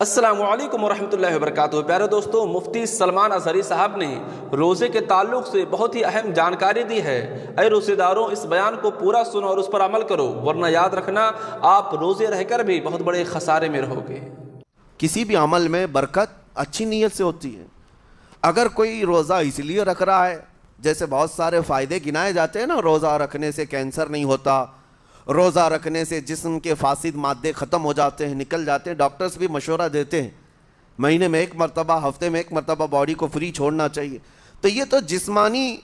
السلام علیکم ورحمۃ اللہ وبرکاتہ۔ پیارے دوستوں، مفتی سلمان اظہری صاحب نے روزے کے تعلق سے بہت ہی اہم جانکاری دی ہے۔ اے روزے داروں، اس بیان کو پورا سنو اور اس پر عمل کرو، ورنہ یاد رکھنا آپ روزے رہ کر بھی بہت بڑے خسارے میں رہو گے۔ کسی بھی عمل میں برکت اچھی نیت سے ہوتی ہے۔ اگر کوئی روزہ اس لیے رکھ رہا ہے، جیسے بہت سارے فائدے گنائے جاتے ہیں نا، روزہ رکھنے سے کینسر نہیں ہوتا، روزہ رکھنے سے جسم کے فاسد مادے ختم ہو جاتے ہیں، نکل جاتے ہیں، ڈاکٹرز بھی مشورہ دیتے ہیں مہینے میں ایک مرتبہ، ہفتے میں ایک مرتبہ باڈی کو فری چھوڑنا چاہیے۔ تو یہ تو جسمانی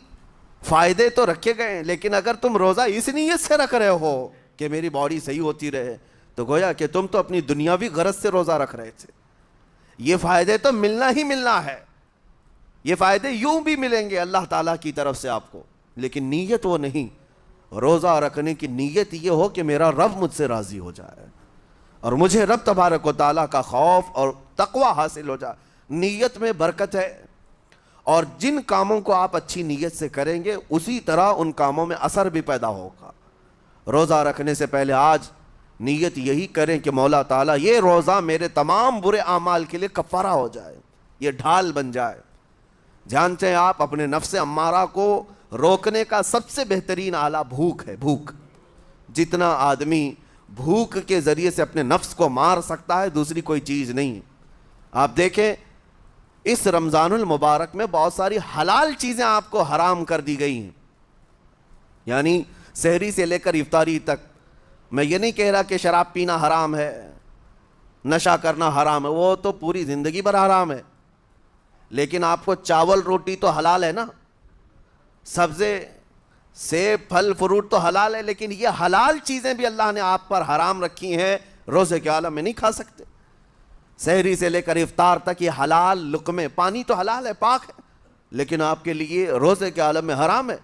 فائدے تو رکھے گئے ہیں، لیکن اگر تم روزہ اس نیت سے رکھ رہے ہو کہ میری باڈی صحیح ہوتی رہے، تو گویا کہ تم تو اپنی دنیاوی غرض سے روزہ رکھ رہے تھے۔ یہ فائدے تو ملنا ہی ملنا ہے، یہ فائدے یوں بھی ملیں گے اللہ تعالیٰ کی طرف سے آپ کو، لیکن نیت وہ نہیں۔ روزہ رکھنے کی نیت یہ ہو کہ میرا رب مجھ سے راضی ہو جائے اور مجھے رب تبارک و تعالیٰ کا خوف اور تقوی حاصل ہو جائے۔ نیت میں برکت ہے، اور جن کاموں کو آپ اچھی نیت سے کریں گے اسی طرح ان کاموں میں اثر بھی پیدا ہوگا۔ روزہ رکھنے سے پہلے آج نیت یہی کریں کہ مولا تعالیٰ یہ روزہ میرے تمام برے اعمال کے لیے کفارہ ہو جائے، یہ ڈھال بن جائے۔ جانتے ہیں آپ، اپنے نفس امارہ کو روکنے کا سب سے بہترین آلہ بھوک ہے۔ بھوک، جتنا آدمی بھوک کے ذریعے سے اپنے نفس کو مار سکتا ہے، دوسری کوئی چیز نہیں ہے۔ آپ دیکھیں اس رمضان المبارک میں بہت ساری حلال چیزیں آپ کو حرام کر دی گئی ہیں، یعنی سحری سے لے کر افطاری تک۔ میں یہ نہیں کہہ رہا کہ شراب پینا حرام ہے، نشہ کرنا حرام ہے، وہ تو پوری زندگی بھر حرام ہے، لیکن آپ کو چاول روٹی تو حلال ہے نا، سبزے سیب پھل فروٹ تو حلال ہے، لیکن یہ حلال چیزیں بھی اللہ نے آپ پر حرام رکھی ہیں، روزے کے عالم میں نہیں کھا سکتے۔ سحری سے لے کر افطار تک یہ حلال لقمے، پانی تو حلال ہے، پاک ہے، لیکن آپ کے لیے روزے کے عالم میں حرام ہے۔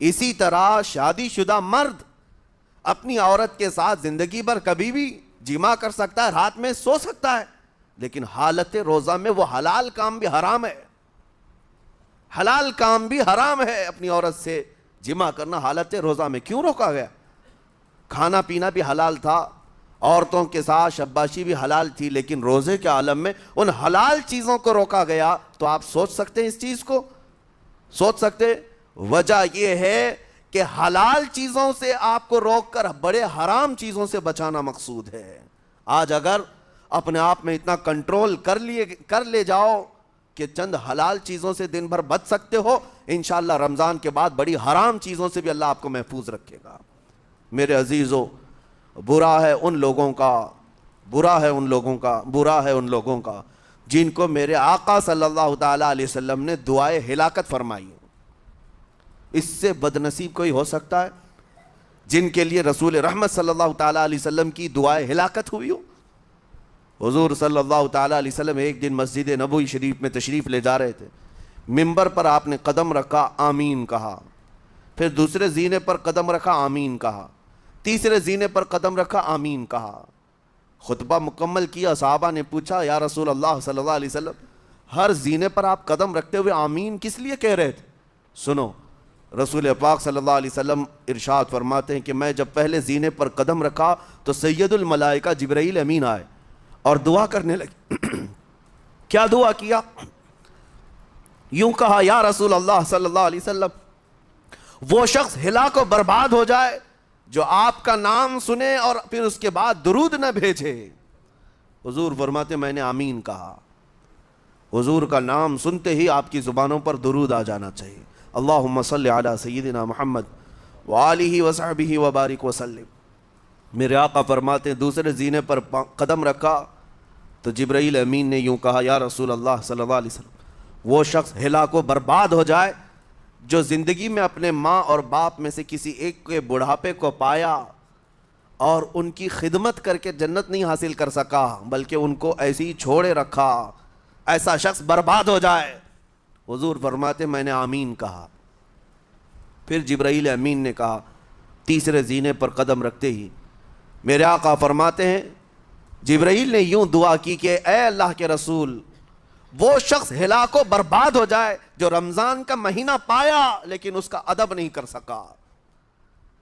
اسی طرح شادی شدہ مرد اپنی عورت کے ساتھ زندگی بھر کبھی بھی جمع کر سکتا ہے، رات میں سو سکتا ہے، لیکن حالت روزہ میں وہ حلال کام بھی حرام ہے۔ حلال کام بھی حرام ہے، اپنی عورت سے جمع کرنا حالت روزہ میں کیوں روکا گیا؟ کھانا پینا بھی حلال تھا، عورتوں کے ساتھ شباشی بھی حلال تھی، لیکن روزے کے عالم میں ان حلال چیزوں کو روکا گیا۔ تو آپ سوچ سکتے ہیں اس چیز کو، سوچ سکتے؟ وجہ یہ ہے کہ حلال چیزوں سے آپ کو روک کر بڑے حرام چیزوں سے بچانا مقصود ہے۔ آج اگر اپنے آپ میں اتنا کنٹرول کر لے جاؤ کہ چند حلال چیزوں سے دن بھر بچ سکتے ہو، انشاءاللہ رمضان کے بعد بڑی حرام چیزوں سے بھی اللہ آپ کو محفوظ رکھے گا۔ میرے عزیزو، برا ہے ان لوگوں کا جن کو میرے آقا صلی اللہ تعالیٰ علیہ وسلم نے دعائے ہلاکت فرمائی۔ اس سے بدنصیب کوئی ہو سکتا ہے جن کے لیے رسول رحمت صلی اللہ تعالیٰ علیہ وسلم کی دعائے ہلاکت ہوئی ہو؟ حضور صلی اللہ تعالیٰ علیہ وسلم ایک دن مسجد نبوی شریف میں تشریف لے جا رہے تھے، منبر پر آپ نے قدم رکھا، آمین کہا، پھر دوسرے زینے پر قدم رکھا، آمین کہا، تیسرے زینے پر قدم رکھا، آمین کہا۔ خطبہ مکمل کیا، صحابہ نے پوچھا یا رسول اللہ صلی اللہ علیہ وسلم، ہر زینے پر آپ قدم رکھتے ہوئے آمین کس لیے کہہ رہے تھے؟ سنو، رسول پاک صلی اللہ علیہ وسلم ارشاد فرماتے ہیں کہ میں جب پہلے زینے پر قدم رکھا تو سید الملائکہ جبرائیل امین آئے اور دعا کرنے لگے۔ کیا دعا کیا؟ یوں کہا، یا رسول اللہ صلی اللہ علیہ وسلم، وہ شخص ہلاک و برباد ہو جائے جو آپ کا نام سنے اور پھر اس کے بعد درود نہ بھیجے۔ حضور فرماتے میں نے آمین کہا۔ حضور کا نام سنتے ہی آپ کی زبانوں پر درود آ جانا چاہیے۔ اللہم صلی علی سیدنا محمد وآلہ وصحبہ وبارک وسلم۔ میرے آقا فرماتے ہیں دوسرے زینے پر قدم رکھا تو جبرائیل امین نے یوں کہا، یا رسول اللہ صلی اللہ علیہ وسلم، وہ شخص ہلاک و برباد ہو جائے جو زندگی میں اپنے ماں اور باپ میں سے کسی ایک کے بڑھاپے کو پایا اور ان کی خدمت کر کے جنت نہیں حاصل کر سکا، بلکہ ان کو ایسے ہی چھوڑے رکھا، ایسا شخص برباد ہو جائے۔ حضور فرماتے میں نے آمین کہا۔ پھر جبرائیل امین نے کہا، تیسرے زینے پر قدم رکھتے ہی میرے آقا فرماتے ہیں جبرائیل نے یوں دعا کی کہ اے اللہ کے رسول، وہ شخص ہلاک و برباد ہو جائے جو رمضان کا مہینہ پایا لیکن اس کا ادب نہیں کر سکا،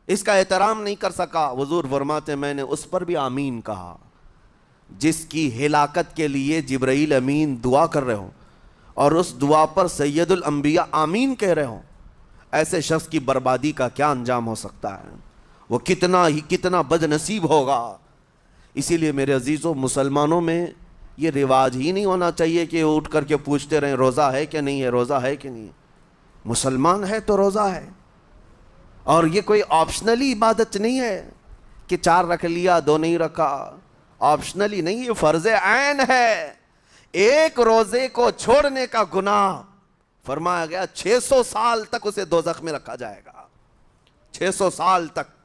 اس کا احترام نہیں کر سکا۔ حضور فرماتے میں نے اس پر بھی آمین کہا۔ جس کی ہلاکت کے لیے جبرائیل امین دعا کر رہے ہوں اور اس دعا پر سید الانبیاء آمین کہہ رہے ہوں، ایسے شخص کی بربادی کا کیا انجام ہو سکتا ہے؟ وہ کتنا بد نصیب ہوگا۔ اسی لیے میرے عزیزوں، مسلمانوں میں یہ رواج ہی نہیں ہونا چاہیے کہ اٹھ کر کے پوچھتے رہیں روزہ ہے کہ نہیں ہے، روزہ ہے کہ نہیں ہے۔ مسلمان ہے تو روزہ ہے، اور یہ کوئی آپشنلی عبادت نہیں ہے کہ 4 رکھ لیا 2 نہیں رکھا، آپشنلی نہیں، یہ فرض عین ہے۔ ایک روزے کو چھوڑنے کا گناہ فرمایا گیا 600 سال تک اسے دوزخ میں رکھا جائے گا، 600 سال تک۔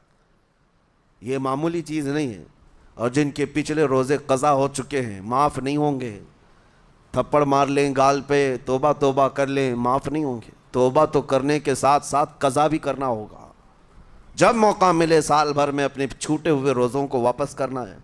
یہ معمولی چیز نہیں ہے۔ اور جن کے پچھلے روزے قضا ہو چکے ہیں معاف نہیں ہوں گے، تھپڑ مار لیں گال پہ، توبہ توبہ کر لیں، معاف نہیں ہوں گے۔ توبہ تو کرنے کے ساتھ ساتھ قضا بھی کرنا ہوگا۔ جب موقع ملے سال بھر میں اپنے چھوٹے ہوئے روزوں کو واپس کرنا ہے۔